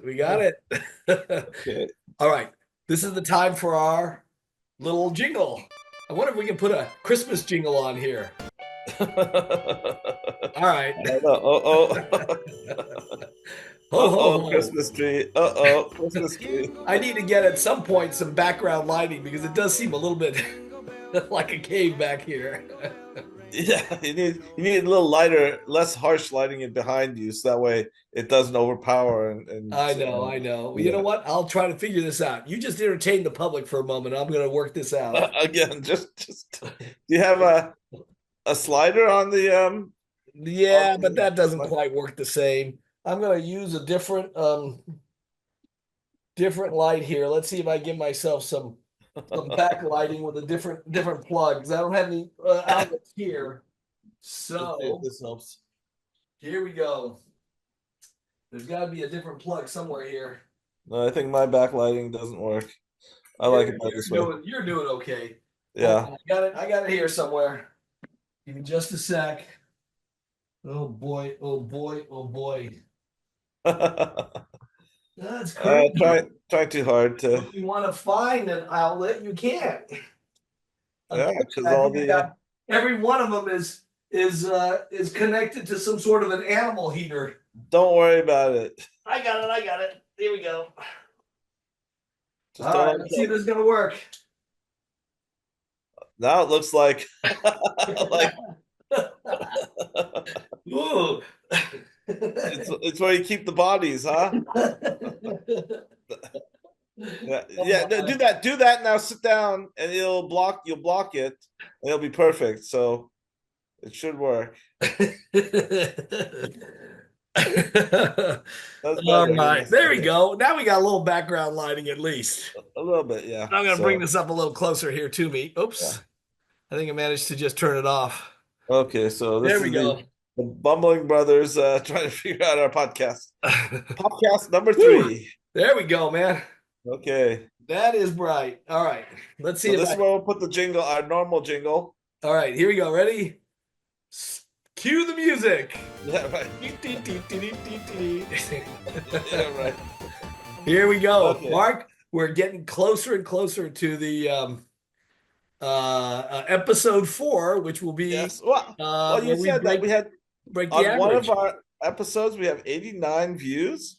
We got it. Okay. All right. This is the time for our little jingle. I wonder if we can put a Christmas jingle on here. All right. I don't know. Uh-oh. Ho, ho, Uh-oh, ho. Christmas tree. Uh-oh, Christmas tree. I need to get at some point some background lighting because it does seem a little bit like a cave back here. Yeah, you need a little lighter, less harsh lighting in behind you, so that way it doesn't overpower and I know, I know. You know yeah. what? I'll try to figure this out. You just entertain the public for a moment. I'm going to work this out. Again, just do you have a slider on Yeah, but the that doesn't quite work the same. I'm going to use a different light here. Let's see if I give myself some backlighting with a different plug because I don't have any outlets here. Let's see if So this helps. here we go. There's got to be a different plug somewhere here. No, I think my backlighting doesn't work. I like You're, it better you're this way. doing okay. Hold Yeah. on, I got it. I got it here somewhere. Give me just a sec. Oh boy. Oh boy. Oh boy. That's crazy. Try too hard to If you want to find an outlet, you can't. yeah, Unfortunately, because I all think I the got every one of them is connected to some sort of an animal heater. don't worry about it. I got it. I got it. Here we go. Just All don't right. Let's see if unplug. this is gonna work. Now it looks like like Ooh. it's where you keep the bodies, huh? Yeah, Oh yeah. No, my. do that now. Sit down, and you'll block it, and it'll be perfect. So it should work. That's All better. right, Yes, there we okay. go. Now we got a little background lighting at least. A little bit, yeah. I'm gonna bring So this up a little closer here to me. yeah. Oops, I think I managed to just turn it off. Okay, so There this we is go. the bumbling brothers trying to figure out our podcast. Podcast number Whew. 3. There we go, man. Okay. That is bright. All right, let's see So if this I. is where we'll put the jingle, our normal jingle. All right, here we go. Ready? Cue the music. Yeah, right. Yeah, right. Here we go, Okay. Mark. We're getting closer and closer to the episode 4, which will be Yes. Well, you where we said that we had break the on one of average. our episodes we have 89 views.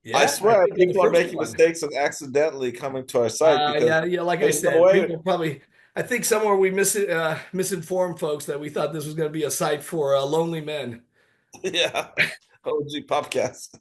I Yeah, I swear think on the people are first making one. mistakes and accidentally coming to our site because Yeah, yeah. Like I there's no said, way. people probably. I think somewhere we misinformed folks that we thought this was going to be a site for lonely men. Yeah. OGpopcast.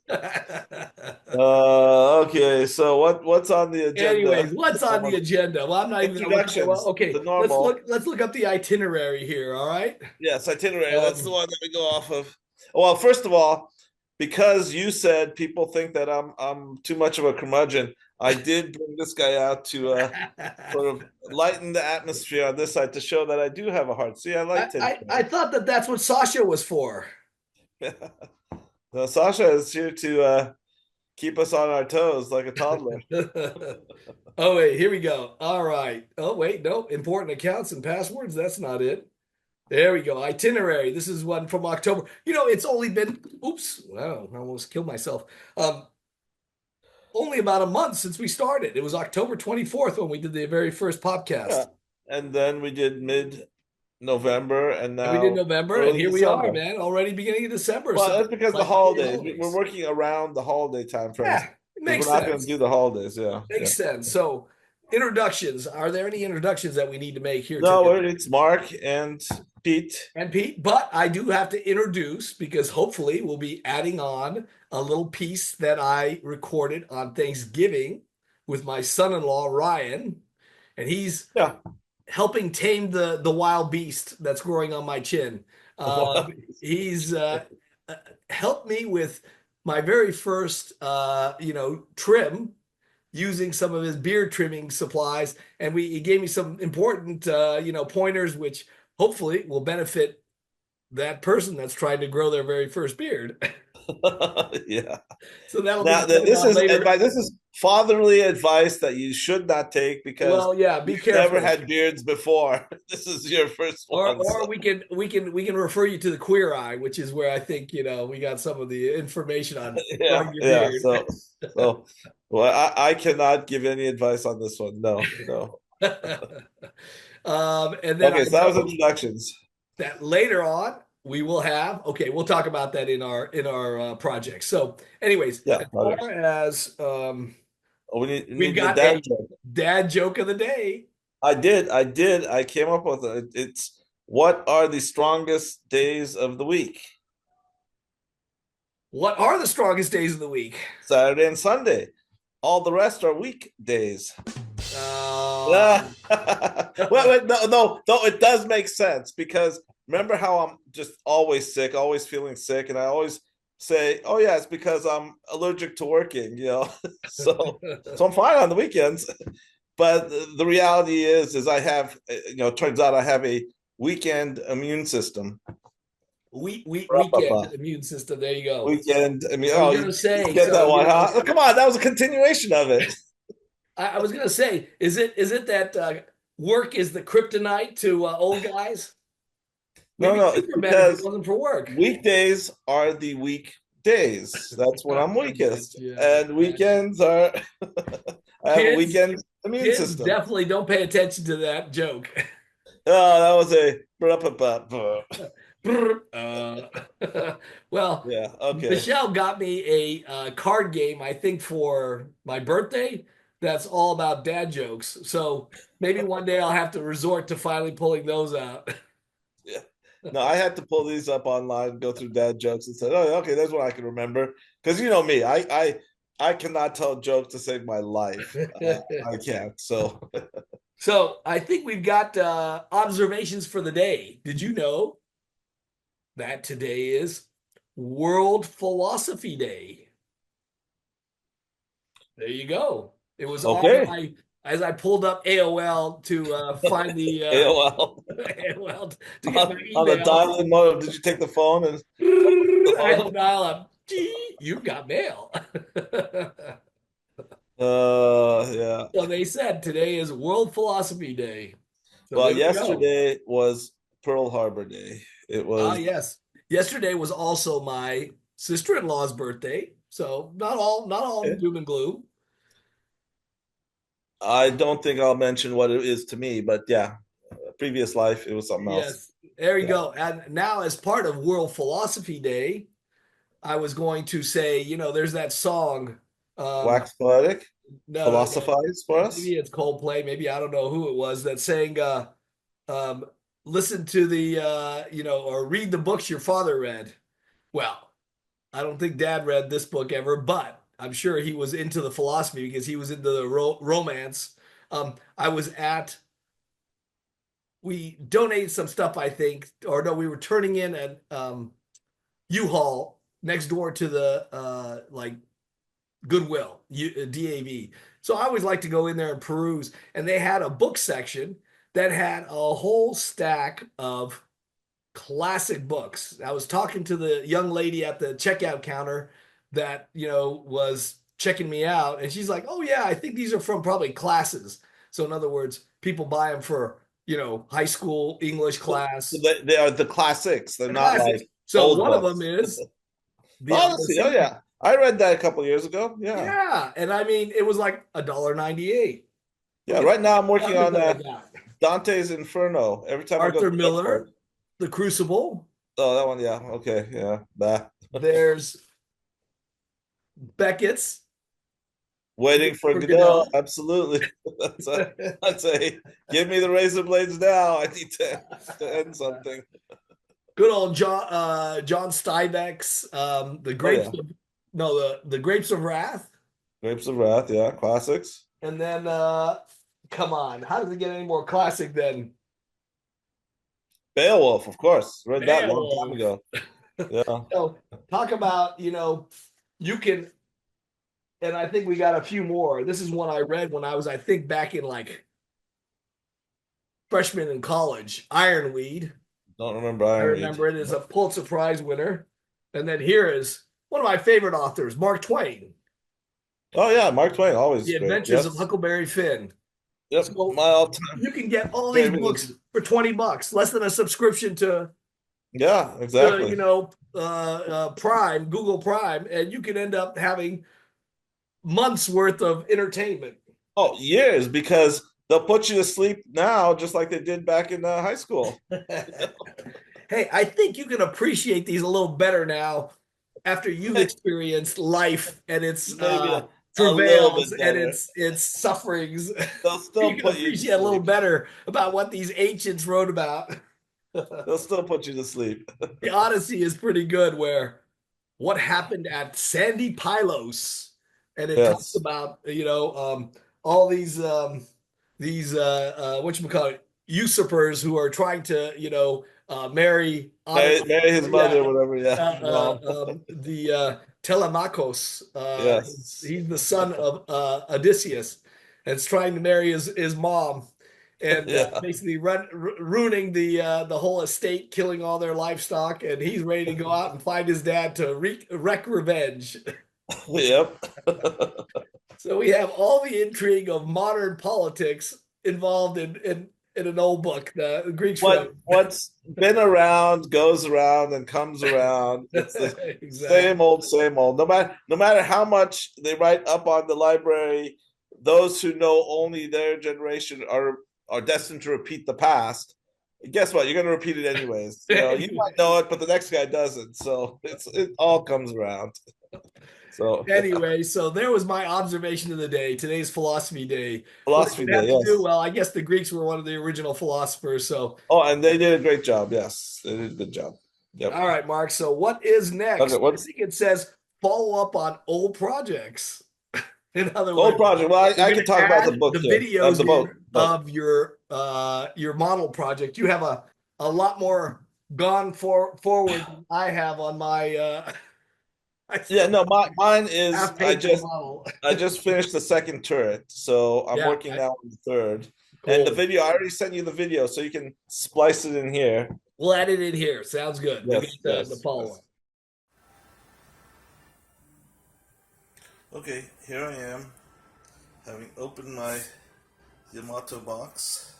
Okay, so what's on the Anyways, agenda? what's on the agenda? Well, I'm not even. Okay, well, Introductions, the okay. Let's normal. look. Let's look up the itinerary here. All right. Yes, itinerary. That's the Um, one that we go off of. Well, first of all, because you said people think that I'm too much of a curmudgeon, I did bring this guy out to sort of lighten the atmosphere on this side to show that I do have a heart. See, I I, liked him. I thought that that's what Sasha was for. So Sasha is here to keep us on our toes like a toddler. Oh wait, here we go. All right. Oh wait, nope. Important accounts and passwords. That's not it. There we go. Itinerary. This is one from October. It's only been. Oops. Wow, I almost killed myself. Only about a month since we started. It was October 24th when we did the very first Yeah. podcast. And then we did mid-November and And we did now November, and early here we are, December. man. Already beginning of December. Well, So that's because it's the like the holidays. We're holidays. working around the holiday time frames Yeah, it because makes we're not going to sense. do the holidays. Yeah, yeah. Makes sense. So introductions. Are there any introductions that we need to make here No, today? it's Mark and Pete. And Pete, but I do have to introduce because hopefully we'll be adding on a little piece that I recorded on Thanksgiving with my son-in-law Ryan, and he's Yeah. helping tame the wild beast that's growing on my chin. Uh, he's uh, helped me with my very first trim using some of his beard trimming supplies, and he gave me some important pointers which hopefully will benefit that person that's trying to grow their very first beard. Yeah. So that'll be Now coming this on is and later. by this is fatherly advice that you should not take because Well, yeah, be you've never careful. had beards before. This is your first one. Or So. we can refer you to the Queer Eye, which is where I think we got some of the information on Yeah, growing your yeah. beard. So, well, I cannot give any advice on this one. No, no. And then I Okay, so that was know introductions. that later on we will have. Okay, we'll talk about that in our project. So, anyways, Yeah, as projects. far as Oh, we we've need the got dad a joke. dad joke of the day. I came up with it. It's what are the strongest days of the week? What are the strongest days of the week? Saturday and Sunday. All the rest are weekdays. Uh, Yeah. Well, no, no, no, it does make sense because remember how I'm just always sick, always feeling sick, and I always say, "Oh yeah, it's because I'm allergic to working," so I'm fine on the weekends. But the reality is I have, it turns out I have a weekend immune system. weekend immune system. There you go. Weekend, I mean, I was oh, gonna you say, get that so one, huh? Oh, come on, that was a continuation of it. I was gonna say, is it that work is the kryptonite to old guys? No, Maybe no, it's Superman if it because wasn't for work. weekdays are the weekdays. That's when I'm weakest. Gotcha, And gotcha. weekends are, I have a Kids, weekend immune kids system. definitely don't pay attention to that joke. Oh, that was a, Uh, well, yeah, okay. Michelle got me a card game, I think, for my birthday. That's all about dad jokes. So maybe one day I'll have to resort to finally pulling those out. Yeah. No, I had to pull these up online, go through dad jokes and said, oh, okay, that's what I can remember. Because you know me, I cannot tell jokes to save my life. I can't. So So I think we've got observations for the day. Did you know that today is World Philosophy Day? There you go. It was on okay. my as I pulled up AOL to find the AOL AOL to get my on the emails. dial-in mode. Did you take the phone and the I had to phone? dial up. Gee, you got mail. Yeah. So they said today is World Philosophy Day. So Well, there we go. yesterday was Pearl Harbor Day. It Ah, was. yes. Yesterday was also my sister-in-law's birthday. So not all doom and gloom. I don't think I'll mention what it is to me, but yeah, previous life it was something else. Yes, there you Yeah. go. And now, as part of World Philosophy Day, I was going to say, there's that song. Um, Wax poetic, no, no, no. philosophize for us. Maybe it's Coldplay. Maybe I don't know who it was that sang. Um, Listen to the, or read the books your father read. Well, I don't think Dad read this book ever, but I'm sure he was into the philosophy because he was into the romance. I was at We donated some stuff, I think, or no, we were turning in at U-Haul next door to the like Goodwill, DAV. So I always like to go in there and peruse, and they had a book section that had a whole stack of classic books. I was talking to the young lady at the checkout counter that, was checking me out, and she's like, "Oh yeah, I think these are from probably classes." So in other words, people buy them for, high school English So class, they are the classics. They're the not classics. like So old one of them books. is The Honestly, oh Odyssey. yeah, I read that a couple years ago. Yeah, Yeah, and I mean, it was like $1.98. yeah. Look at Right now, I'm the working others on that I got. Dante's Inferno. Every time I go to Arthur the airport. Miller, The Crucible. Oh, that one. Yeah. Okay. Yeah. Bah. There's Beckett's Waiting for for Godot. Godot. Absolutely. That's a give me the razor blades now. I need to end something. Good old John Steinbeck's The Oh Grapes yeah. of no the Grapes of Wrath. Grapes of Wrath. Yeah. Classics. And then come on, how does it get any more classic than Beowulf, of course. Read that a long time Beowulf? ago. Yeah. So talk about, you can, and I think we got a few more. This is one I read when I was, I think, back in like freshman in college. Ironweed. Don't remember I Ironweed. remember it as a Pulitzer Prize winner. And then here is one of my favorite authors, Mark Twain. Oh yeah, Mark Twain, always The great. Adventures of Yes. Huckleberry Finn. Yep. So My all-time you can get all these favorite books is for $20, less than a subscription yeah, to exactly. Prime, Google Prime, and you can end up having months worth of entertainment. Oh, years because they'll put you to sleep now, just like they did back in high school. Hey, I think you can appreciate these a little better now after you've experienced life and its Maybe a little travails bit and better. its sufferings. They'll You still can put you to appreciate a little sleep. better about what these ancients wrote about. They'll still put you to sleep. The Odyssey is pretty good, where what happened at Sandy Pylos, and it talks Yes. about all these what you call it, usurpers who are trying to marry Odyssey. Marry his mother Yeah, or whatever. Yeah. Mom. the Telemachus. Yes. He's the son of Odysseus, and is trying to marry his mom, and Yeah. basically ruining the whole estate, killing all their livestock, and he's ready to go out and find his dad to wreak revenge. Yep. So we have all the intrigue of modern politics involved in an old book the Greeks wrote. What's been around goes around and comes around. It's the Exactly. same old. No matter how much they write up on the library, those who know only their generation are destined to repeat the past. Guess what? You're going to repeat it anyways. You might know it, but the next guy doesn't. So it all comes around. So yeah, Anyway, so there was my observation of the day. Today's philosophy day. What does philosophy it have day. to do? Yes. Well, I guess the Greeks were one of the original philosophers. So, Oh, and they did a great job. Yes, they did a good job. Yep. all right, Mark. So, what is Okay. next? I What's think it says follow up on old projects. In other old words, project? Well, we're I going could to talk about the add book the here. videos The book. of your model project. You have a lot more gone forward than I have on my I Yeah, still no, mine is half painted model. I just finished the second turret, so I'm Yeah, working now on the third. And the cool. video, I already sent you the video, so you can splice it in here. We'll add it in here. Sounds good. To get Yes, the yes, follow yes. up. Okay, here I am, having opened my Yamato box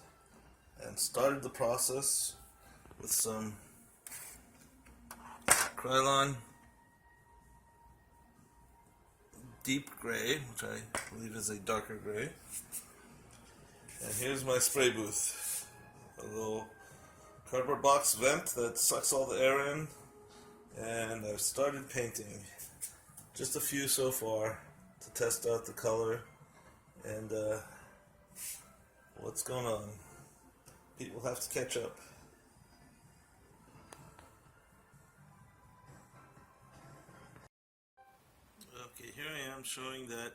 and started the process with some Krylon deep gray, which I believe is a darker gray. And here's my spray booth. A little cardboard box vent that sucks all the air in. And I've started painting. Just a few so far to test out the color and what's going on. Pete will have to catch up. Okay, here I am showing that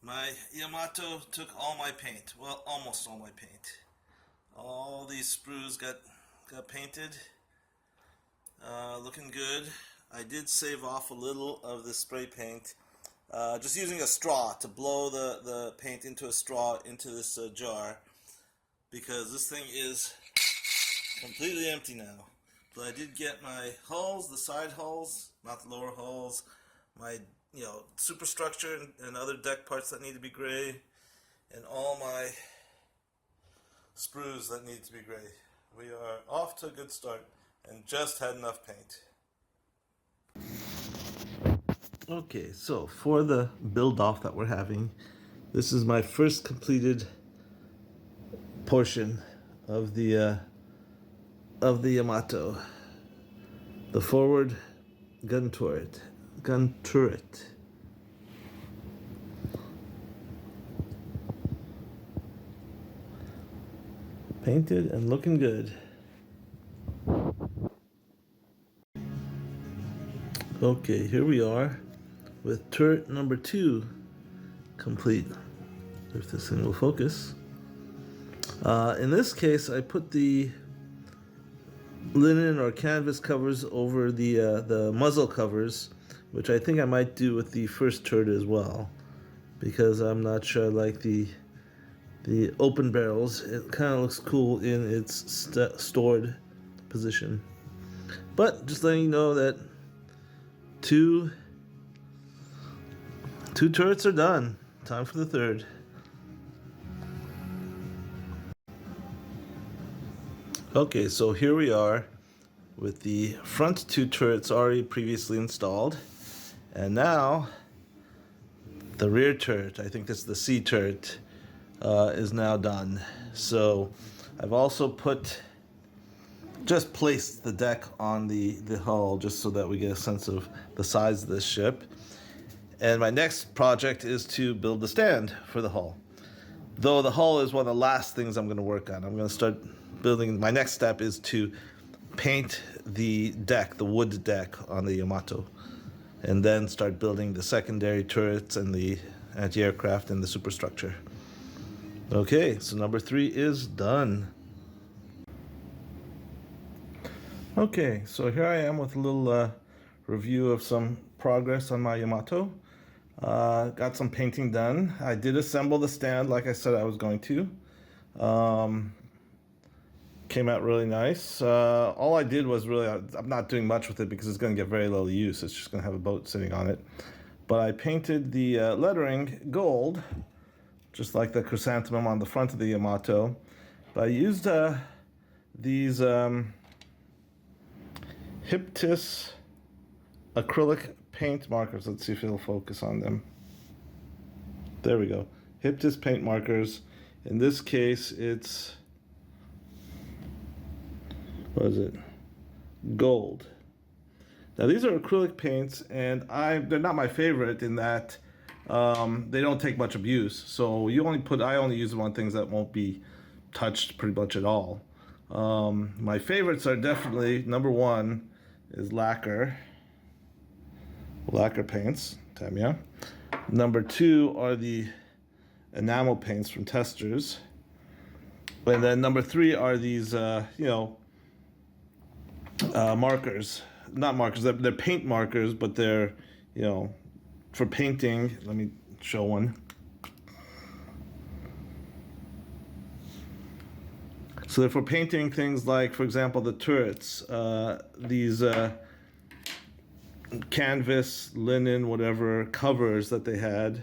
my Yamato took all my paint. Well, almost all my paint. All these sprues got painted. Looking good. I did save off a little of the spray paint. Just using a straw to blow the paint into a straw into this jar, because this thing is completely empty now. But I did get my hulls, the side hulls, not the lower hulls, my superstructure and other deck parts that need to be gray, and all my sprues that need to be gray. We are off to a good start and just had enough paint. Okay, so for the build off that we're having, this is my first completed portion of the Yamato, the forward gun turret. Painted and looking good. Okay, here we are with turret number 2 complete. If this thing will focus. In this case, I put the linen or canvas covers over the muzzle covers, which I think I might do with the first turret as well, because I'm not sure I like the open barrels. It kind of looks cool in its stored position. But just letting you know that two 2 turrets are done. Time for the third. Okay, so here we are with the front 2 turrets already previously installed. And now the rear turret, I think this is the C turret, is now done. So I've also just placed the deck on the hull just so that we get a sense of the size of this ship. And my next project is to build the stand for the hull. Though the hull is one of the last things I'm going to work on. I'm going to start building, my next step is to paint the deck, the wood deck on the Yamato. And then start building the secondary turrets and the anti-aircraft and the superstructure. Okay, so number 3 is done. Okay, so here I am with a little review of some progress on my Yamato. Got some painting done. I did assemble the stand like I said I was going to. Came out really nice. All I did was really, I'm not doing much with it because it's going to get very little use. It's just going to have a boat sitting on it. But I painted the lettering gold, just like the chrysanthemum on the front of the Yamato. But I used these Hyptis acrylic paint markers. Let's see if it'll focus on them. There we go. Hyptis paint markers. In this case, it's, what is it? Gold. Now these are acrylic paints, and they're not my favorite in that they don't take much abuse. So I only use them on things that won't be touched pretty much at all. My favorites are definitely, number 1 is lacquer paints, Tamiya. Number 2 are the enamel paints from Testers. And then number 3 are these, markers. Not markers, they're paint markers, but they're, for painting. Let me show one. So they're for painting things like, for example, the turrets, these canvas, linen, whatever covers that they had.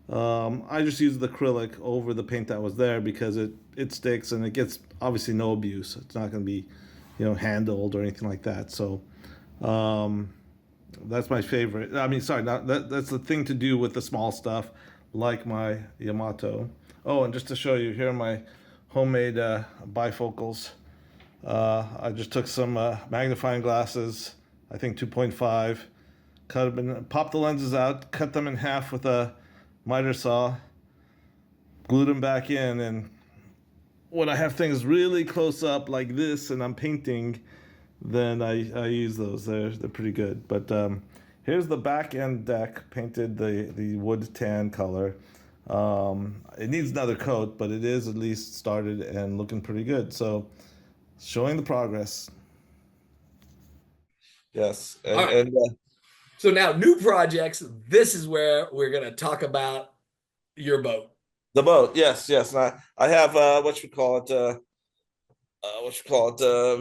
I just used the acrylic over the paint that was there because it sticks and it gets obviously no abuse. It's not going to be, handled or anything like that. So that's my favorite. I mean, sorry, that's the thing to do with the small stuff, like my Yamato. Oh, and just to show you, here are my homemade bifocals. I just took some magnifying glasses, I think 2.5, popped the lenses out, cut them in half with a miter saw, glued them back in, and when I have things really close up like this and I'm painting, then I use those. They're pretty good. But here's the back end deck, painted the wood tan color. It needs another coat, but it is at least started and looking pretty good. So showing the progress. Yes. So now new projects. This is where we're going to talk about your boat. The boat. Yes. And I have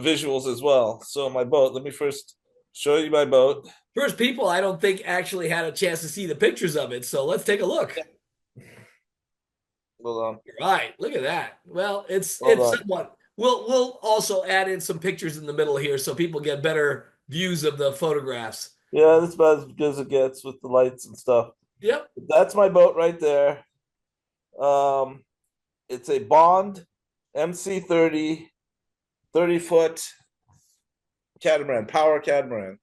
visuals as well. So my boat, let me first show you my boat. First people I don't think actually had a chance to see the pictures of it. So let's take a look. Hold on. Right. Look at that. Well, it's somewhat. We'll also add in some pictures in the middle here so people get better views of the photographs. Yeah, that's about as good as it gets with the lights and stuff. Yep. That's my boat right there. It's a Bond MC30 30-foot catamaran, power catamaran.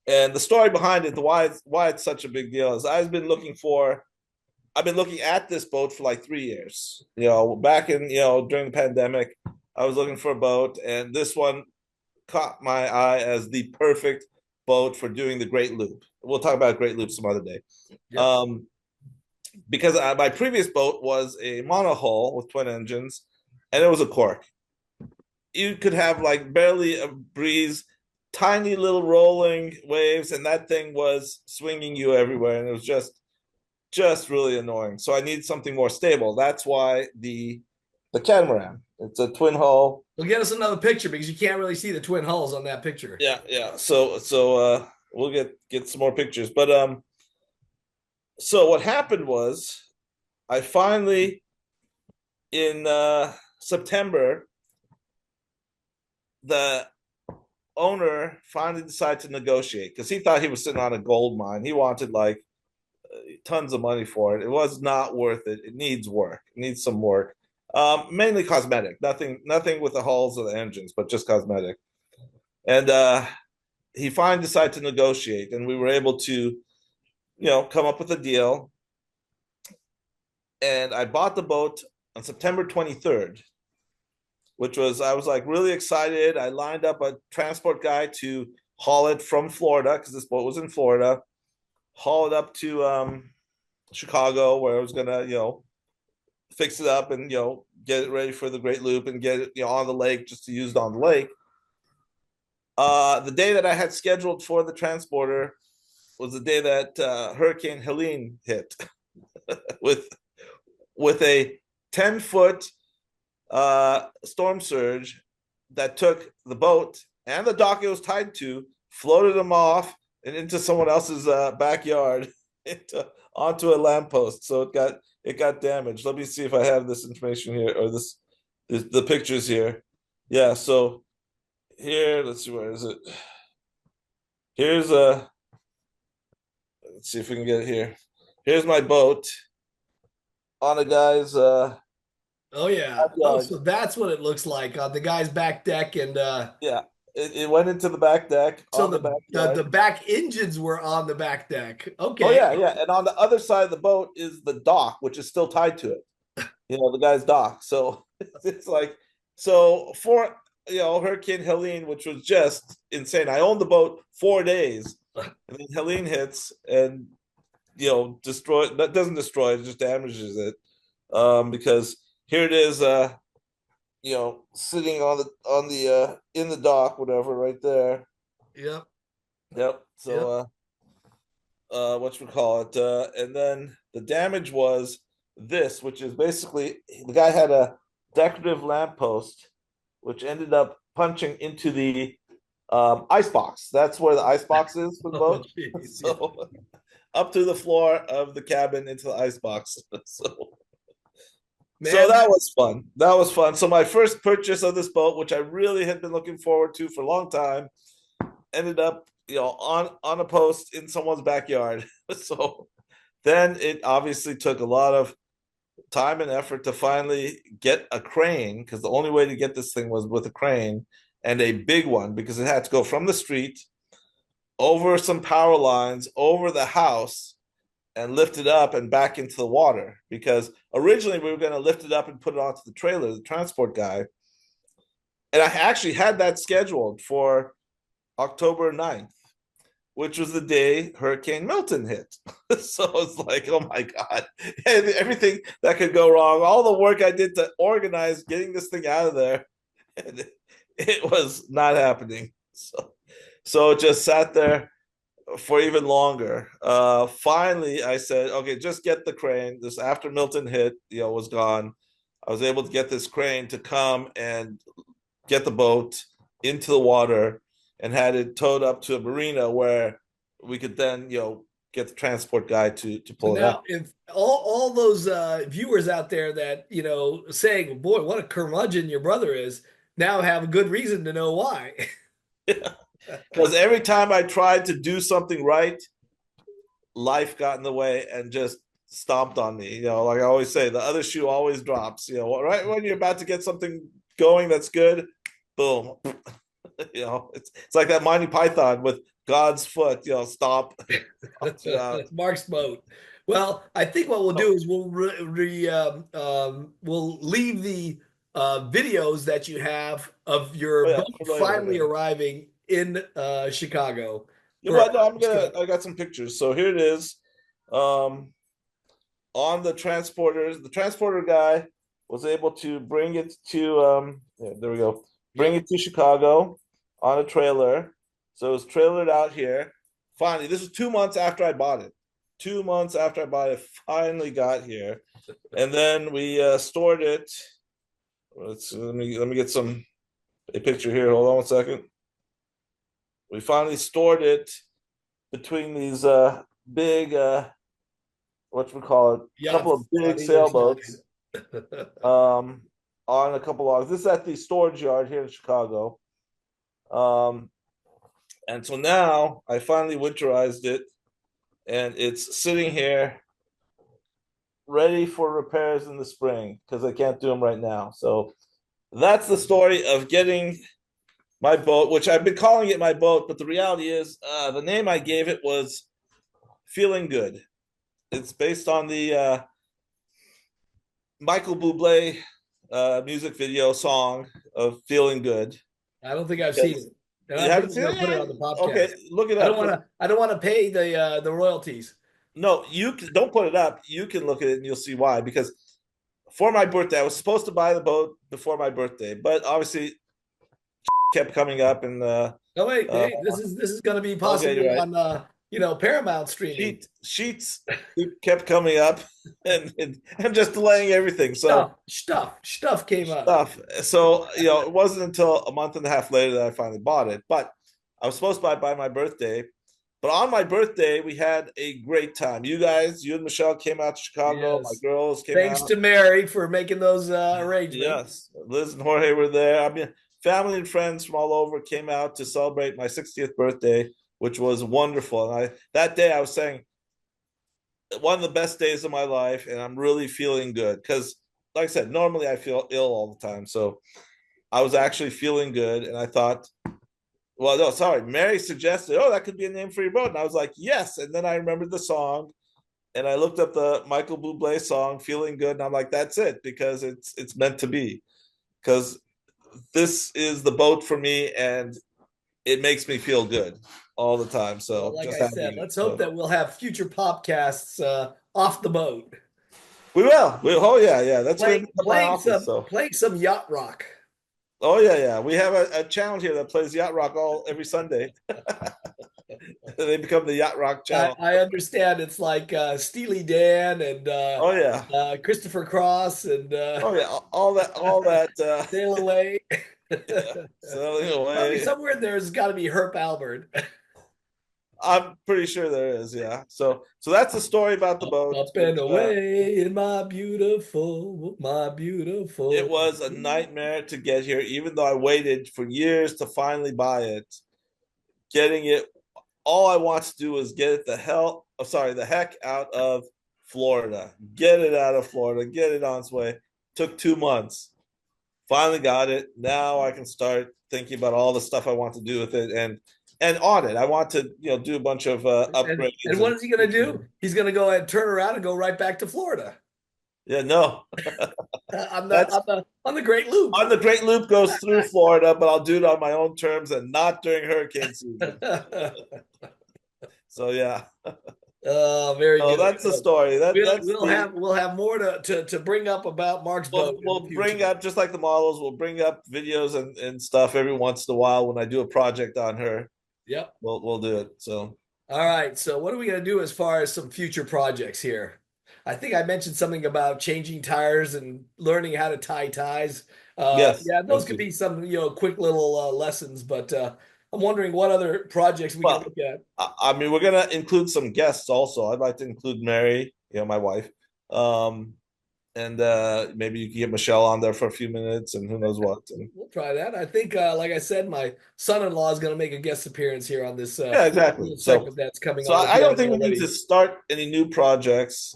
And the story behind it, why it's such a big deal, is I've been looking at this boat for like 3 years. Back in, during the pandemic, I was looking for a boat, and this one caught my eye as the perfect boat for doing the Great Loop. We'll talk about Great Loop some other day. Yep. Because my previous boat was a monohull with twin engines, and it was a cork. You could have like barely a breeze, tiny little rolling waves, and that thing was swinging you everywhere, and it was just really annoying. So I need something more stable. That's why the catamaran. It's a twin hull. Well, get us another picture because you can't really see the twin hulls on that picture. Yeah. So we'll get some more pictures. But So what happened was I finally in September the owner finally decided to negotiate because he thought he was sitting on a gold mine. He wanted like tons of money for it. It was not worth it. It needs work. It needs some work. Mainly cosmetic. Nothing with the hulls or the engines, but just cosmetic. And he finally decided to negotiate, and we were able to, come up with a deal. And I bought the boat on September 23rd, which was I was like really excited. I lined up a transport guy to haul it from Florida because this boat was in Florida, haul it up to Chicago where I was gonna, fix it up and get it ready for the Great Loop and get it on the lake just to use it on the lake. The day that I had scheduled for the transporter was the day that Hurricane Helene hit with a 10-foot storm surge that took the boat and the dock it was tied to, floated them off and into someone else's backyard, onto a lamppost. So it got damaged. Let me see if I have this information here or the pictures here. Yeah. So here, let's see, where is it? Here's a. Let's see if we can get it here. Here's my boat on a guy's Oh yeah. Oh, backyard. so that's what it looks like on the guy's back deck, and Yeah, it went into the back deck so on the the backyard. back engines were on the back deck. Oh Okay. yeah, yeah. And on the other side of the boat is the dock, which is still tied to it. The guy's dock. So it's like, so for Hurricane Helene, which was just insane. I owned the boat 4 days, and then Helene hits and destroy that doesn't destroy it, just damages it. Because here it is, sitting on the in the dock, whatever, right there. Yep. Yep. Yep. So what we call it, and then the damage was this, which is basically the guy had a decorative lamppost, which ended up punching into the ice box. That's where the ice box is for the Oh boat. geez. Yeah. So up to the floor of the cabin into the ice box. So Man, that was fun. That was fun. So my first purchase of this boat, which I really had been looking forward to for a long time, ended up, on a post in someone's backyard. So then it obviously took a lot of time and effort to finally get a crane, because the only way to get this thing was with a crane, and a big one, because it had to go from the street over some power lines, over the house, and lift it up and back into the water. Because originally we were going to lift it up and put it onto the trailer, the transport guy. And I actually had that scheduled for October 9th, which was the day Hurricane Milton hit. So it's like, oh my God, everything that could go wrong, all the work I did to organize getting this thing out of there, and it was not happening. So it just sat there for even longer. Finally, I said, okay, just get the crane. This after Milton hit, was gone. I was able to get this crane to come and get the boat into the water and had it towed up to a marina where we could then, get the transport guy to so pull it out. now if all those viewers out there that, saying, boy, what a curmudgeon your brother is, now have a good reason to know why. Because every time I tried to do something right, life got in the way and just stomped on me. Like I always say, the other shoe always drops. Right when you're about to get something going that's good, boom. It's like that Monty Python with God's foot. Stop, stops you out. Mark's boat. Well, I think what we'll do Oh, is we'll leave the videos that you have of your yeah, boat for later. finally Yeah. arriving in Chicago Yeah, for our but no, discussion. I got some pictures. So here it is. Um, on the transporters, the transporter guy was able to bring it to yeah, there we go. Bring Yep. it to Chicago on a trailer. So it was trailered out here. Finally, this was 2 months after I bought it. 2 months after I bought it, finally got here. And then we stored it. Let me get a picture here. Hold on 1 second. We finally stored it between these big whatchamacallit, a couple of Yachts big on either side. sailboats on a couple logs. This is at the storage yard here in Chicago. Um, and so now I finally winterized it, and it's sitting here ready for repairs in the spring because I can't do them right now. So that's the story of getting my boat, which I've been calling it my boat, but the reality is the name I gave it was Feeling Good. It's based on the Michael Bublé music video song of Feeling Good. I don't think I've seen Yes. it. And I You don't think haven't we're seen going it to put it yet? on the Okay, podcast. look it I don't up. want to. I don't want to pay the royalties. No, don't put it up. You can look at it and you'll see why. Because for my birthday, I was supposed to buy the boat before my birthday, but obviously kept coming up and No wait, uh, hey, this is going to be okay, possibly you're right. on Paramount streaming. Sheets kept coming up, and I'm just delaying everything. So Stuff came up. stuff. So it wasn't until a month and a half later that I finally bought it. But I was supposed to buy it by my birthday. But on my birthday, we had a great time. You and Michelle came out to Chicago. My Yes. girls came Thanks out. to Mary for making those arrangements. Yes, Liz and Jorge were there. I mean, family and friends from all over came out to celebrate my 60th birthday, which was wonderful. And that day I was saying one of the best days of my life, and I'm really feeling good because, like I said, normally I feel ill all the time. So I was actually feeling good, and I thought, well, no, sorry, Mary suggested, oh, that could be a name for your boat, and I was like, yes. And then I remembered the song, and I looked up the Michael Bublé song, "Feeling Good," and I'm like, that's it because it's meant to be because this is the boat for me, and it makes me feel good all the time. Well, So like just I said, having it. let's hope So that we'll have future podcasts off the boat, we will. Oh yeah, yeah. That's going to playing be my playing office. some So playing some yacht rock. oh yeah, yeah. We have a channel here that plays yacht rock every Sunday. They become the yacht rock channel. I understand it's like Steely Dan and Oh yeah. Christopher Cross and Oh yeah. All that. Sail Away. Yeah. Sailing Probably away. somewhere there's got to be Herb Albert. I'm pretty sure there is. Yeah. So that's the story about the boat, Up and which away in my it beautiful. was a nightmare to get here, even though I waited for years to finally buy it. Getting it, all I want to do is get it the heck out of Florida. Get it out of Florida. Get it on its way. Took 2 months. Finally got it. Now I can start thinking about all the stuff I want to do with it and on it. I want to do a bunch of And upgrades what and is he going to do? He's going to go and turn around and go right back to Florida yeah, no. on the That's Great Loop. on the Great Loop goes through Florida, but I'll do it on my own terms and not during hurricane season. So yeah. Oh, very Oh, good. that's the story. That's the We'll have more to bring up about Mark's boat in the we'll future. bring up just like the models, we'll bring up videos and stuff every once in a while when I do a project on her. Yep. We'll do it. So All right. So what are we going to do as far as some future projects here? I think I mentioned something about changing tires and learning how to tie ties. yes, Yeah, those thank could you. be some, quick little lessons, but I'm wondering what other projects we can Well, look at. I mean, we're gonna include some guests also. I'd like to include Mary, my wife, um, and maybe you can get Michelle on there for a few minutes, and who knows what. And, We'll try that. I think, like I said, my son-in-law is going to make a guest appearance here on this yeah, exactly. little So, segment that's coming so on if I he don't hasn't think we need to already. start any new projects.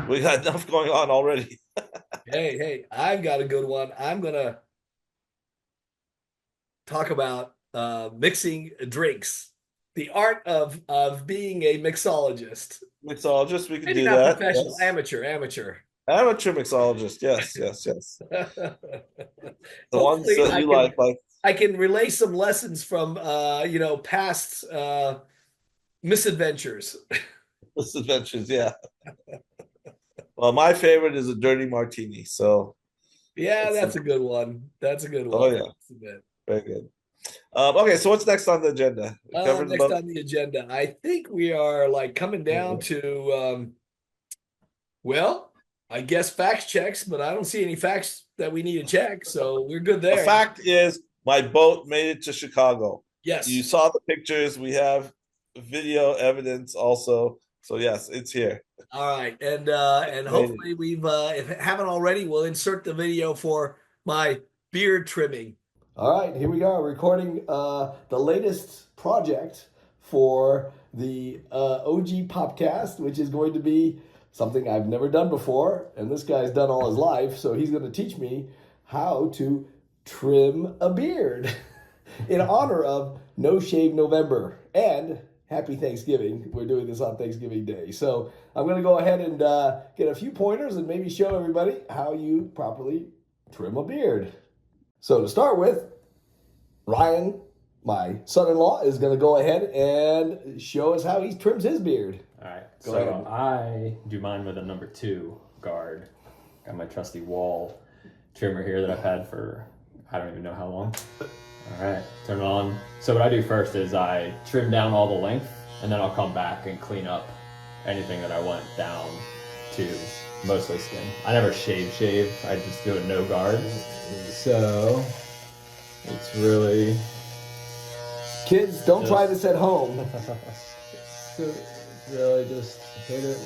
We got enough going on already. Hey, I've got a good one. I'm going to talk about mixing drinks, the art of being a mixologist. Mixologist, we can Maybe do not that. professional, Yes. amateur. Amateur mixologist. Yes, yes, yes. The ones Hopefully, that you like I can relay some lessons from past misadventures. misadventures. Yeah. Well, my favorite is a dirty martini. So Yeah, it's that's a good one. That's a good oh one. yeah, very good. Okay, so what's next on the agenda? We covered the Next boat. on the agenda, I think we are like coming down to well, I guess facts checks, but I don't see any facts that we need to check, so we're good The there. fact is, my boat made it to Chicago. You Yes. saw the pictures. We have video evidence also. So yes, it's here. All right, and hopefully we've if it haven't already, we'll insert the video for my beard trimming. All right, here we go, recording the latest project for the OGpopcast, which is going to be something I've never done before, and this guy's done all his life, so he's going to teach me how to trim a beard in honor of No Shave November and Happy Thanksgiving. We're doing this on Thanksgiving Day. So I'm going to go ahead and get a few pointers and maybe show everybody how you properly trim a beard. So to start with, Ryan, my son-in-law, is going to go ahead and show us how he trims his beard. All right. Go so ahead. I do mine with a number 2 guard. Got my trusty wall trimmer here that I've had for I don't even know how long. All right, turn it on. So what I do first is I trim down all the length, and then I'll come back and clean up anything that I want down to mostly skin. I never shave. I just do a no guard. So it's really Kids, don't try this at home. so really just hit it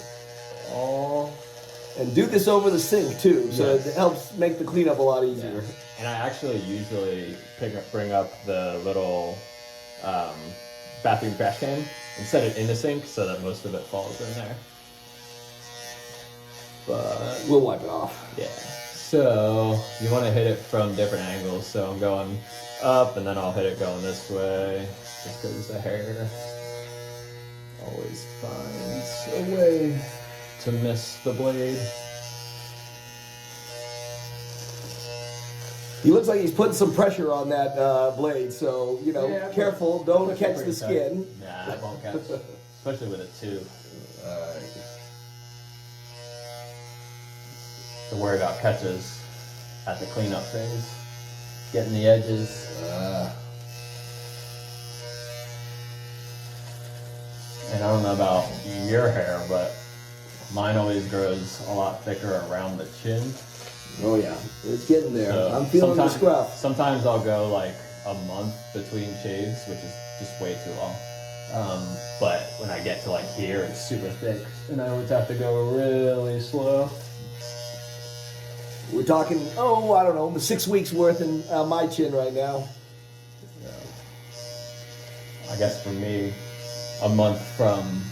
all. And do this over the sink too, so Yes. it helps make the cleanup a lot easier. Yeah. And I actually usually bring up the little bathroom trash can and set it in the sink so that most of it falls in there. But We'll wipe it off. yeah, so you want to hit it from different angles. So I'm going up, and then I'll hit it going this way, just because the hair always finds a way to miss the blade. He looks like he's putting some pressure on that blade, so, you know, Yeah, careful, don't push it catch pretty the tight. skin. Nah, that won't catch, especially with a 2. To worry about catches at the cleanup phase, getting the edges. And I don't know about your hair, but mine always grows a lot thicker around the chin. Oh yeah, it's getting there. So I'm feeling the sometimes- scruff. Sometimes I'll go like a month between shaves, which is just way too long. But when I get to like here, it's super thick, and I always have to go really slow. We're talking, I don't know, 6 weeks worth in my chin right now. I guess for me, a month from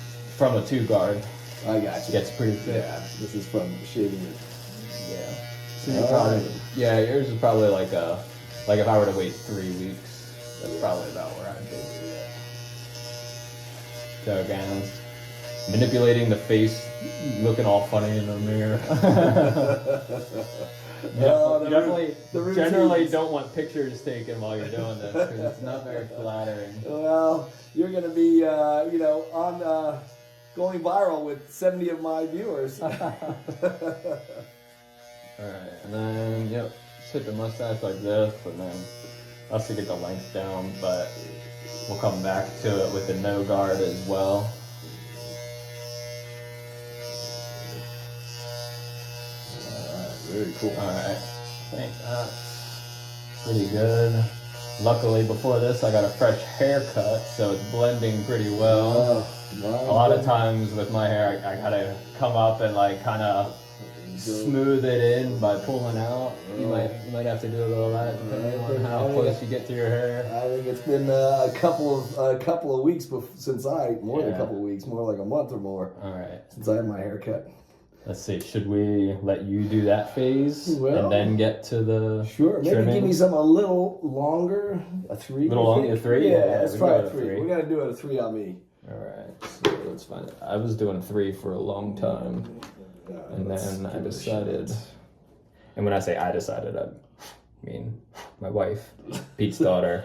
a 2 guard I got you. gets pretty thick. Yeah, this is from shaving it. Yeah. So you're probably, yeah, yours is probably like if I were to wait 3 weeks, that's probably about where I'd be. So again, manipulating the face, looking all funny in the mirror. No, You definitely the routines. generally don't want pictures taken while you're doing this because it's not very flattering. Well, you're going to be, on going viral with 70 of my viewers. Alright, and then, just hit the mustache like this, and then I'll to get the length down, but we'll come back to it with the no guard as well. Very cool. Alright, I think that's pretty good. Luckily, before this, I got a fresh haircut, so it's blending pretty well. A lot of times with my hair, I gotta come up and like kind of smooth it in by pulling out. You might have to do a little of that depending on how close you get to your hair. I think it's been a couple of weeks since more than a Yeah. couple of weeks, more like a month or more Alright, since I had my haircut. let's see. Should we let you do that phase Well, and then get to the Sure, maybe trimming? give me something a little longer, a 3. Little you longer, think? a 3? Yeah, Yeah, let's we try go a to 3. 3. We're gonna do a 3 on me. Alright, so let's find it. I was doing 3 for a long time. And then I decided, and when I say I decided, I mean my wife, Pete's daughter,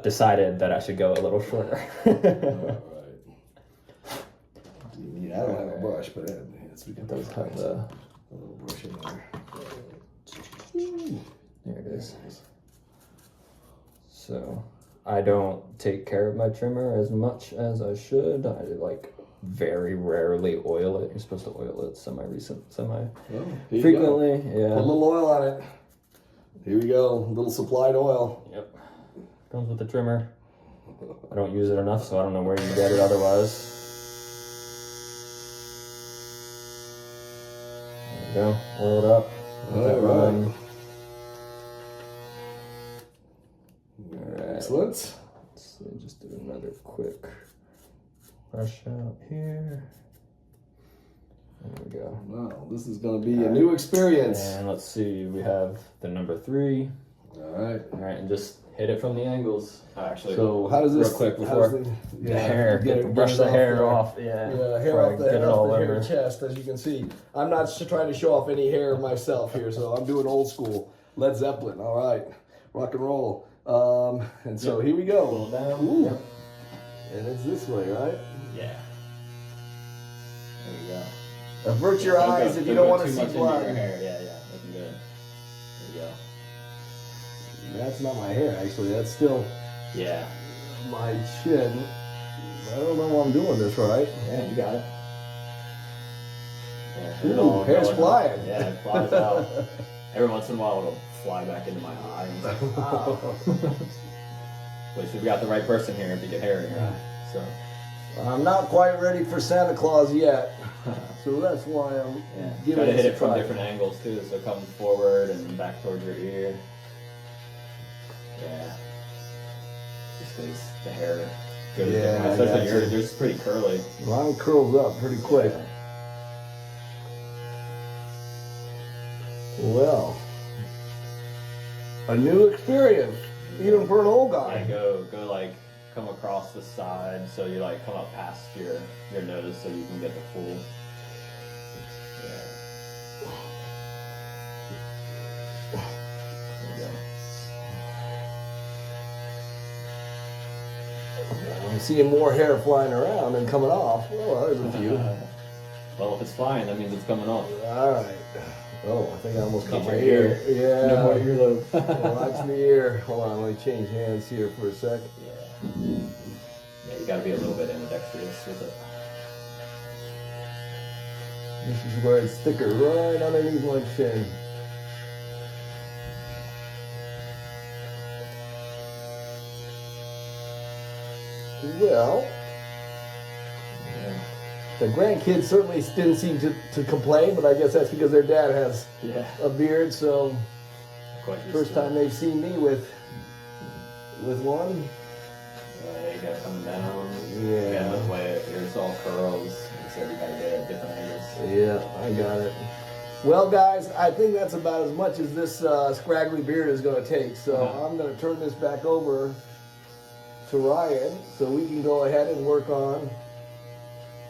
decided that I should go a little shorter. I don't have a brush, but we got Those have the, a little brush in there. there it is. So I don't take care of my trimmer as much as I should. I very rarely oil it. You're supposed to oil it semi-frequently. Yeah. Put a little oil on it. Here we go, a little supplied oil. Yep. Comes with the trimmer. I don't use it enough, so I don't know where you get it otherwise. we go. Oil it up. Let that run. Alright. Excellent. Let's see, just do another quick brush out here. There we go. Wow, this is going to be a new experience. And let's see, we have the number 3. All right. All right, and just hit it from the angles. Actually, so how does this? Real quick before the hair, brush the hair off. Yeah, hair off the get it all hair over. chest, as you can see. I'm not trying to show off any hair myself here, so I'm doing old school Led Zeppelin. All right, rock and roll. And so here we go. Pull it down. Ooh. Yep. And it's this way, right? Yeah. There we go. Avert your eyes if you don't want to see blood. Yeah, looking good. There we go. That's not my hair, actually. That's still my chin. I don't know why I'm doing this right. Yeah, you got it. Yeah, Ooh, hair's flying. Yeah, it flies out. Every once in a while, it'll fly back into my eye. And it's like, wow. Which we've got the right person here to get hair in your eye. So I'm not quite ready for Santa Claus yet. So that's why I'm giving try to hit it it from different angles too, so it comes forward and back towards your ear. Yeah. Just because the hair goes different. Especially yours, yours is pretty curly. Mine curls up pretty quick. Yeah. Well, a new experience, even for an old guy. Yeah, go like come across the side, so you like come up past your nose, so you can get the full. Yeah. There you go. I'm seeing more hair flying around and coming off. Oh, there's a few. Well, if it's flying, that means it's coming off. All right. Oh, I think I almost cut my Get ear. your Yeah. No more earlobe. Watch the ear. Hold on, let me change hands here for a sec. Yeah, you gotta be a little bit ambidextrous with it. This is where it's thicker, right underneath my chin. Well, the grandkids certainly didn't seem to complain, but I guess that's because their dad has a beard, so first time they've seen me with one. You got coming down. Yeah. Again, the way it's all curls, so you gotta get it at different angles. Yeah, I got it. Well, guys, I think that's about as much as this scraggly beard is going to take, so I'm going to turn this back over to Ryan so we can go ahead and work on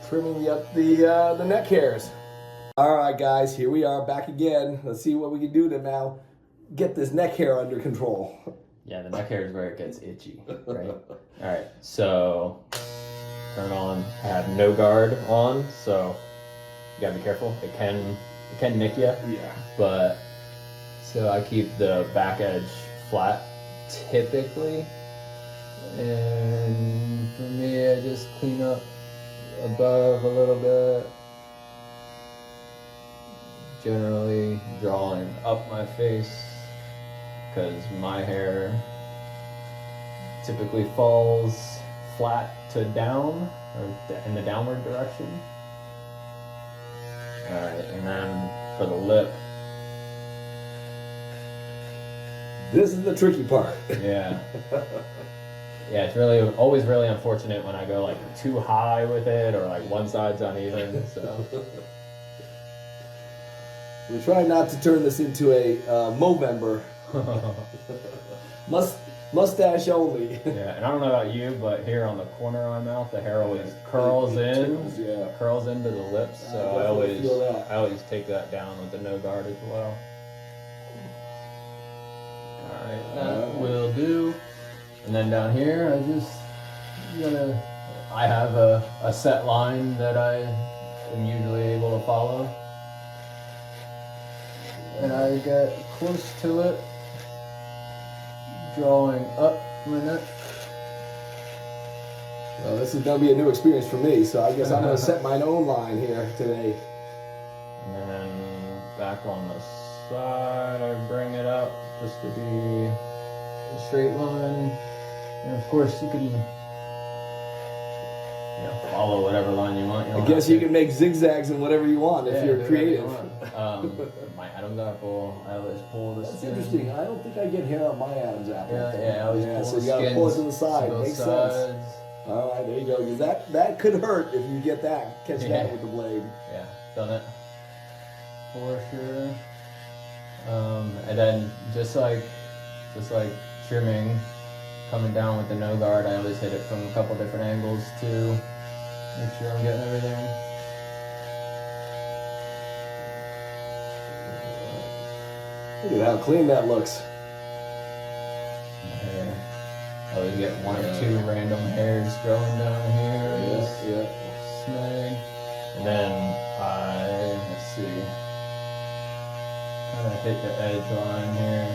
trimming up the neck hairs. All right, guys, here we are back again. Let's see what we can do to now get this neck hair under control. Yeah, the neck hair is where it gets itchy, right? All right, so turn on. I have no guard on, so you gotta be careful. It can nick you. Yeah. But so I keep the back edge flat typically, and for me, I just clean up above a little bit. Generally drawing up my face, because my hair typically falls flat to down, or in the downward direction. Alright, and then for the lip. This is the tricky part. Yeah. Yeah, it's really always really unfortunate when I go like too high with it, or like one side's uneven, so. We're trying not to turn this into a Movember. Mustache only. Yeah, and I don't know about you, but here on the corner of my mouth, the hair always curls curls into the lips. So I always take that down with the no guard as well. All right, that will do. And then down here, I have a set line that I am usually able to follow, and I get close to it, drawing up my neck. Well, this is going to be a new experience for me, so I guess I'm going to set my own line here today. And then back on the side, I bring it up just to be a straight line. And of course, you can follow whatever line you want. I guess you can make zigzags and whatever you want if you're creative. My Adam's apple, I always pull the That's skin. interesting. I don't think I get hair on my Adam's apple. I always pull so the you gotta skins pull it to the side. to both Makes sides. sense. All right, there you go. 'Cause that could hurt if you get that. Catch that with the blade. Yeah, done it for sure. And then just like trimming, coming down with the no guard, I always hit it from a couple different angles to make sure I'm getting everything. Look at how clean that looks. Hair. I always get one or two random hairs growing down here. Snag. And then let's see, kind of hit the edge line here.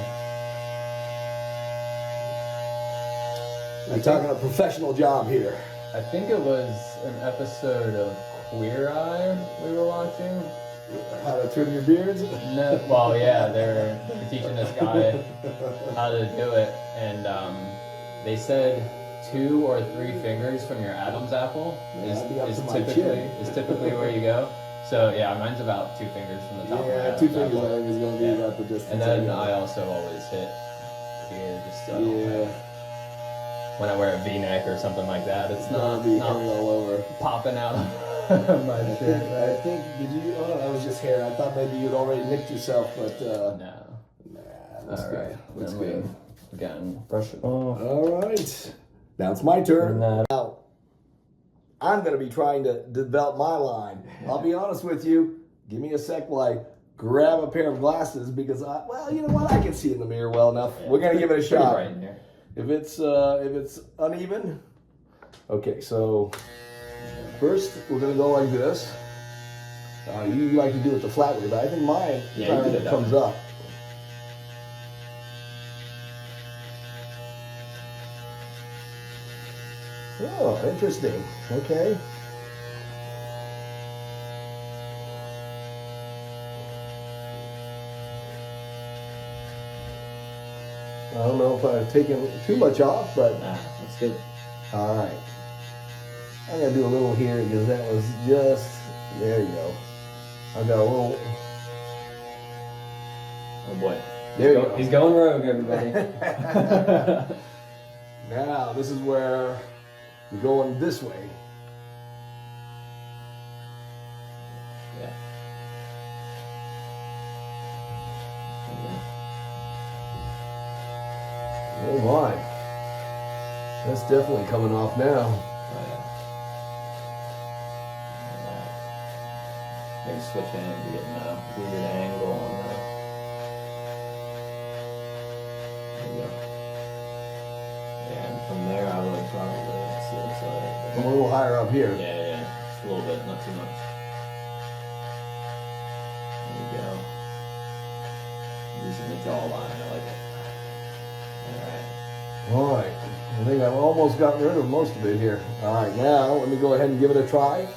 You're talking a professional job here. I think it was an episode of Queer Eye we were watching. How to trim your beards? No, well, yeah, they're teaching this guy how to do it, and they said 2 or 3 fingers from your Adam's apple is typically where you go. So yeah, mine's about 2 fingers from the top. of my 2 Adam's fingers apple. I think is going to be about the distance. And then I also always hit here just so when I wear a V-neck or something like that, it's not all over. popping out of my shirt. I think, did you? Oh no, that was just hair. I thought maybe you'd already nicked yourself, but No. nah, that's All good. right. That's Then good. we again brush it off. All right, now it's my turn. And Now, I'm going to be trying to develop my line. I'll be honest with you. Give me a sec while I grab a pair of glasses because you know what? I can see in the mirror well enough. Yeah, We're going to give it a pretty shot. bright in here. If it's uneven, okay. So first we're gonna go like this. You like to do it the flat way, but I think mine Yeah, you did it that comes way. up. Oh, interesting. Okay. I don't know if I've taken too much off, but Nah, that's good. all right. I'm gonna do a little here because that was just, there you go. I got a little, Oh boy. there you go. He's going rogue, everybody. Now, this is where you're going this way. Yeah. Oh my. That's definitely coming off now. Maybe switch hands to get a weird angle on that. There you go. And from there, I would probably I'm a little higher up here. Yeah, just a little bit, not too much. There you go. Using the jawline, I like it. All right. I think I've almost gotten rid of most of it here. All right, now let me go ahead and give it a try.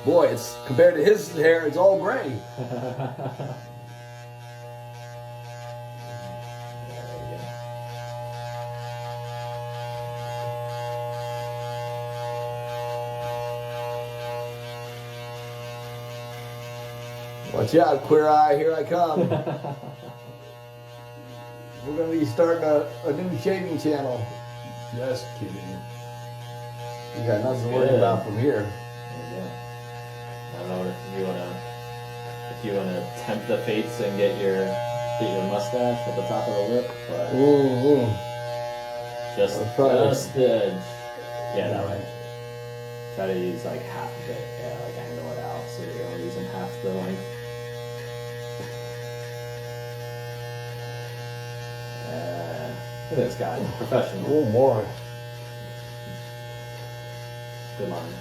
Boy, it's compared to his hair, it's all gray. Alright. Watch out, Queer Eye, here I come. We're going to be starting a new shaving channel. Just kidding. You got nothing to worry about from here. I don't know if you wanna tempt the fates and get your mustache at the top of the lip, but just the edge. Yeah, that way. Try to use like half of it. Yeah, like angle it out so you're only using half the length. Look at this guy, professional. Oh boy. Good line.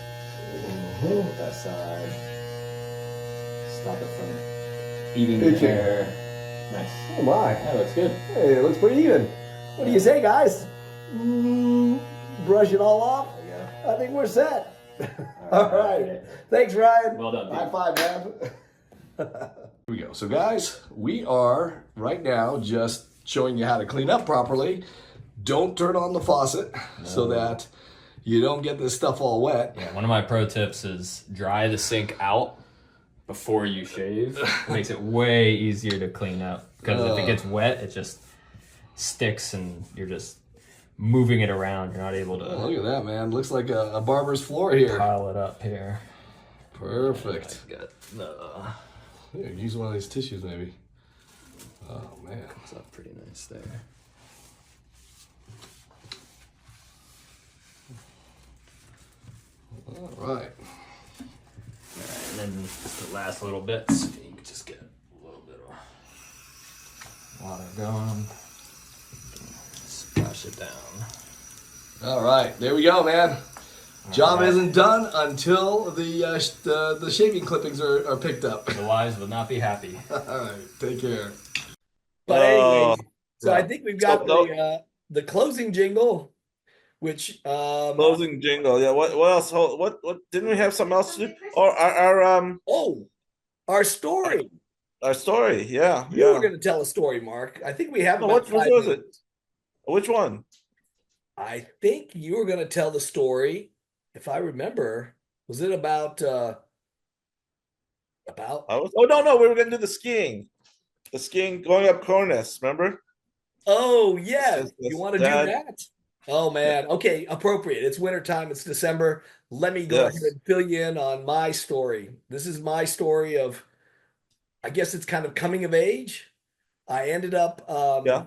With that side. Stop it from eating the Itching. hair. Nice. Oh my. That looks good. Hey, it looks pretty even. What do you say, guys? Brush it all off. There you go. I think we're set. All right. Thanks, Ryan. Well done, dude. High five, man. Here we go. So, guys, we are right now just showing you how to clean up properly. Don't turn on the faucet so that you don't get this stuff all wet. Yeah, one of my pro tips is dry the sink out before you shave. It makes it way easier to clean up because if it gets wet, it just sticks and you're just moving it around. You're not able to Look at that, man. Looks like a barber's floor here. pile it up here. Perfect. Got Use one of these tissues, maybe. Oh, man. it's up pretty nice there. All right. And then just the last little bits, you can just get a little bit of water going. Splash it down. All right. There we go, man. Job isn't done until the shaving clippings are picked up. The wives will not be happy. All right. Take care. But anyways, so I think we've got the closing jingle, which Closing jingle. Yeah. What else? What didn't we have something else to do? Or our story. our story. Yeah. You were going to tell a story, Mark. I think we have about What 5 was minutes. it? Which one? I think you were going to tell the story. If I remember, was it about? Oh no, we were going to do the skiing. The skiing going up Cornice. Remember? Oh yeah, Yes, you want to do Dad. that? Oh man, okay, appropriate. It's wintertime, it's December. Let me go Yes. ahead and fill you in on my story. This is my story of, I guess it's kind of coming of age. I ended up, Yeah.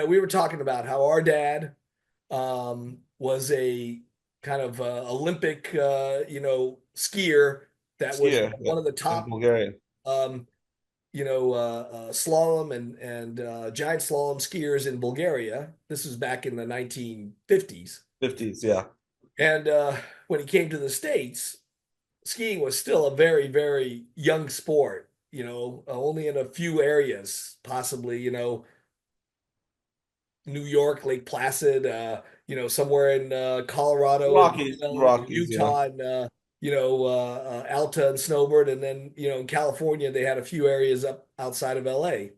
we were talking about how our dad was a kind of Olympic, skier that was Skier, one of the in top Bulgaria. um, slalom and giant slalom skiers in Bulgaria. This was back in the 1950s. 50s, yeah. And when he came to the States, skiing was still a very, very young sport, only in a few areas, possibly, New York, Lake Placid, somewhere in Colorado, Rockies, yeah. Utah, and Alta and Snowbird, and then in California they had a few areas up outside of LA,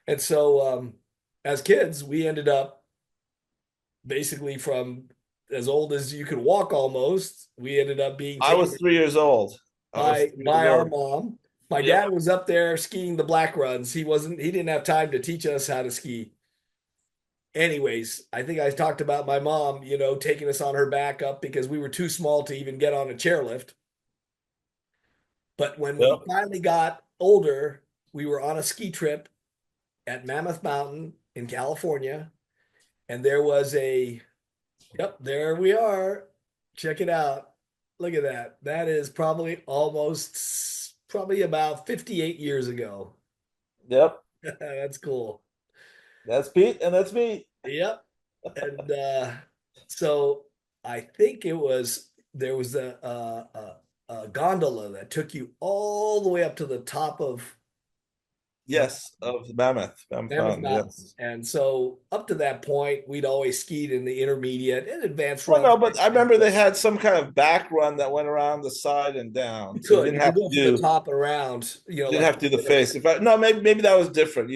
and so as kids we ended up basically from as old as you could walk almost. We ended up being I was 3 years old. by our mom. My dad was up there skiing the black runs. He didn't have time to teach us how to ski. Anyways, I think I talked about my mom, taking us on her back up because we were too small to even get on a chairlift. But when we finally got older, we were on a ski trip at Mammoth Mountain in California. And there was there we are. Check it out. Look at that. That is probably about 58 years ago. Yep. That's cool. That's Pete and that's me. Yep. And so I think there was a gondola that took you all the way up to the top of Mammoth Mountain. yes. And so up to that point, we'd always skied in the intermediate and advanced Well, run. no, but I remember they had some kind of back run that went around the side and down. You So could, you you didn't have could go to from the top and around. You didn't have to do the face. Maybe that was different.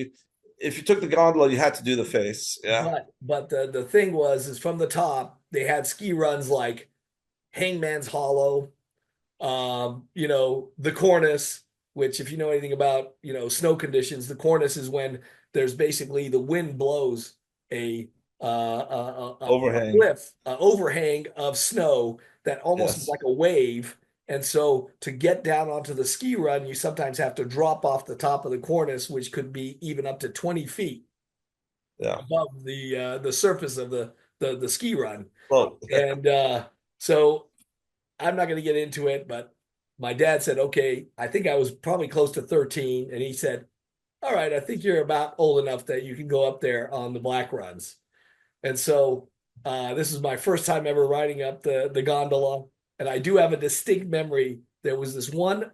If you took the gondola, you had to do the face. Yeah. But the thing is from the top, they had ski runs like Hangman's Hollow, the cornice, which if you know anything about, snow conditions, the cornice is when there's basically the wind blows a Overhang. cliff, overhang of snow that almost is like a wave. And so to get down onto the ski run, you sometimes have to drop off the top of the cornice, which could be even up to 20 feet above the surface of the ski run. Oh. And so I'm not going to get into it, but my dad said, okay, I think I was probably close to 13. And he said, all right, I think you're about old enough that you can go up there on the black runs. And so this is my first time ever riding up the gondola. And I do have a distinct memory. There was this one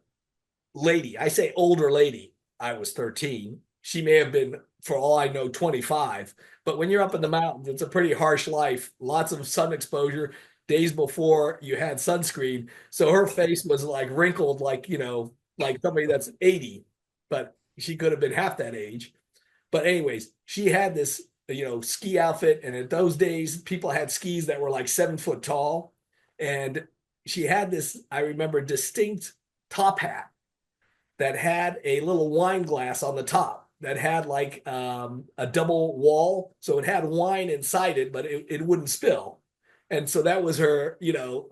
lady, I say older lady. I was 13. She may have been, for all I know, 25. But when you're up in the mountains, it's a pretty harsh life. Lots of sun exposure. Days before you had sunscreen. So her face was like wrinkled, like somebody that's 80, but she could have been half that age. But anyways, she had this, ski outfit. And in those days, people had skis that were like 7 foot tall. and she had this, I remember, distinct top hat that had a little wine glass on the top that had like a double wall. So it had wine inside it, but it wouldn't spill. And so that was her,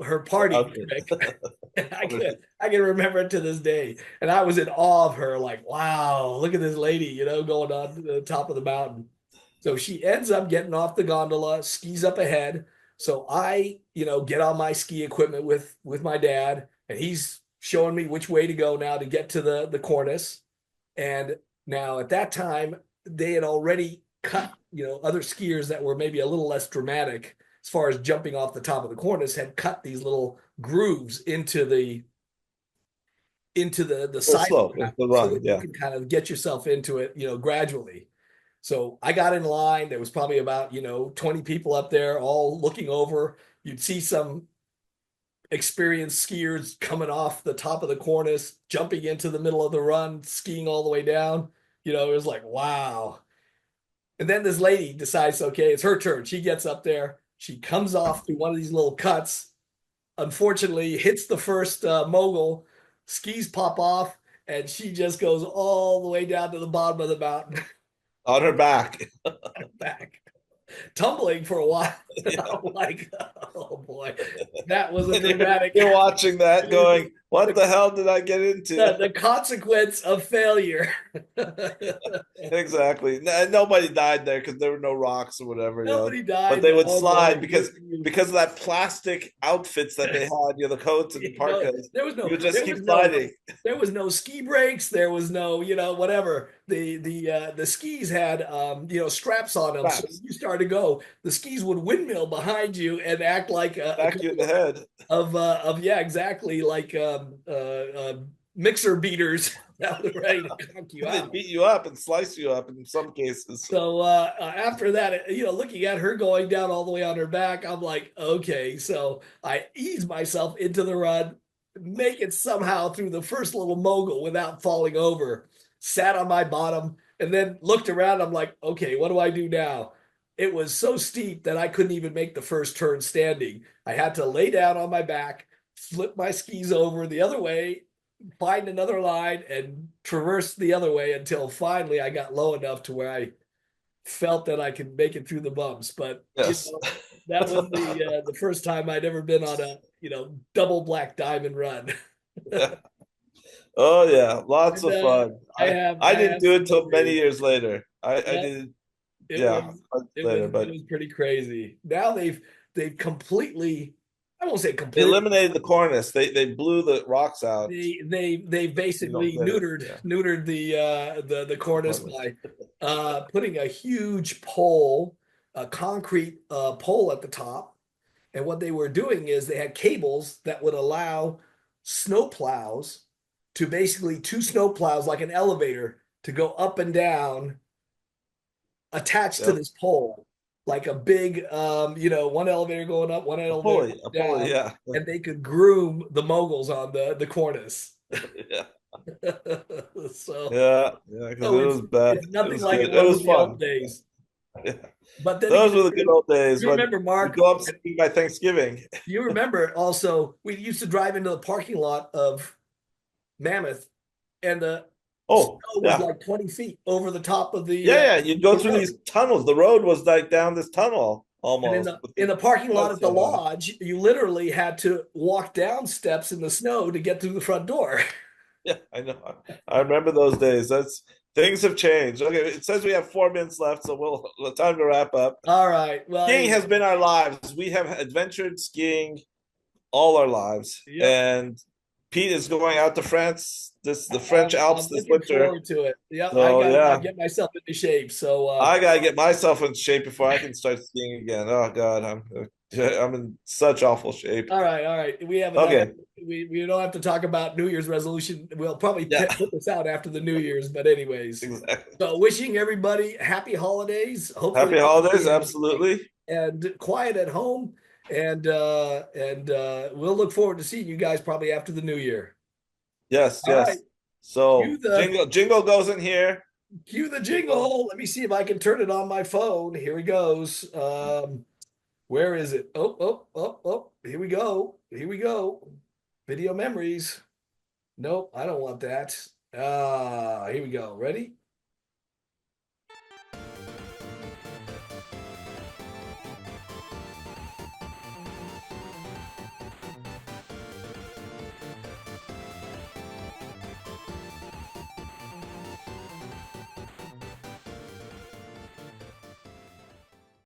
her party Okay. trick. I can remember it to this day. And I was in awe of her, like, wow, look at this lady, going on to the top of the mountain. So she ends up getting off the gondola, skis up ahead. So I, get on my ski equipment with my dad, and he's showing me which way to go now to get to the cornice. And now at that time, they had already cut, other skiers that were maybe a little less dramatic as far as jumping off the top of the cornice had cut these little grooves into the Go side slow. It's the so run. that you Yeah. can kind of get yourself into it, gradually. So I got in line. There was probably about, 20 people up there all looking over. You'd see some experienced skiers coming off the top of the cornice, jumping into the middle of the run, skiing all the way down. It was like, wow. And then this lady decides, okay, it's her turn. She gets up there. She comes off through one of these little cuts, unfortunately hits the first mogul, skis pop off, and she just goes all the way down to the bottom of the mountain On her back. back, tumbling for a while. Yeah. I'm like, oh boy, that was a dramatic. You're watching that going, what the hell did I get into? The consequence of failure. Exactly. Nobody died there because there were no rocks or whatever. Nobody But died. they would Oh, slide boy. because of that plastic outfits that they had, the coats and the parkas. There was no, You would just there keep was no, sliding. there was no ski brakes. There was no, whatever. The skis had straps on them. So Straps. when you started to go, the skis would windmill behind you and act like a Back you in the head. of yeah, exactly, like mixer beaters that were ready to conk you They out. beat you up and slice you up in some cases. So after that, looking at her going down all the way on her back, I'm like, okay. So I ease myself into the run, make it somehow through the first little mogul without falling over, sat on my bottom, and then looked around. I'm like, okay, what do I do now? It was so steep that I couldn't even make the first turn standing. I had to lay down on my back, flip my skis over the other way, find another line, and traverse the other way until finally I got low enough to where I felt that I could make it through the bumps. But Yes. that was the first time I'd ever been on a double black diamond run. Yeah. Oh yeah, lots And, of fun. I I didn't have do some it till many memories. years later. I Yeah, did, it yeah, was months it was later, it but was pretty crazy. Now they've completely, I won't say they completely, eliminated the cornice. They blew the rocks out. they basically Did it. Yeah. neutered the cornice Cornice. by putting a huge pole, a concrete pole at the top. And what they were doing is they had cables that would allow snow plows to basically two snow plows like an elevator to go up and down attached to Yep. this pole, like a big one elevator going up, one elevator A going pulley, down, yeah. and they could groom the moguls on the cornice. Yeah. So Yeah, yeah, because oh, it was bad. it's It nothing was like good. it It was was in the old fun. days. Yeah. But then Those again, were the good old days you when remember, we Mark, go up skiing by Thanksgiving. you remember also we used to drive into the parking lot of Mammoth, and the snow Oh, was yeah. like 20 feet over the top of Yeah, yeah. You'd go the through road. these tunnels. The road was like down this tunnel And in almost. the with in the parking lot at lights the on. lodge, you literally had to walk down steps in the snow to get through the front door. Yeah, I know. I remember those days. That's things have changed. Okay, it says we have 4 minutes left, so time to wrap up. All right. Well, Skiing has been our lives. We have adventured skiing all our lives, yep. and Pete is going out to France, the French Alps I'm this looking winter. forward to it. Yep. I So gotta yeah, get myself into shape. So I gotta get myself in shape before I can start skiing again. Oh God, I'm in such awful shape. all right, all right. We have enough. Okay, We don't have to talk about New Year's resolution. We'll probably yeah, put this out after the New Year's, but anyways. exactly. So wishing everybody happy holidays. Hopefully Happy holidays, everybody absolutely. and quiet at home. And we'll look forward to seeing you guys probably after the new year. Yes, All right. yes. So Cue the jingle goes in here. cue the jingle. Let me see if I can turn it on my phone. Here he goes. Where is it? Oh. Here we go. Here we go. Video memories. Nope, I don't want that. Here we go. Ready?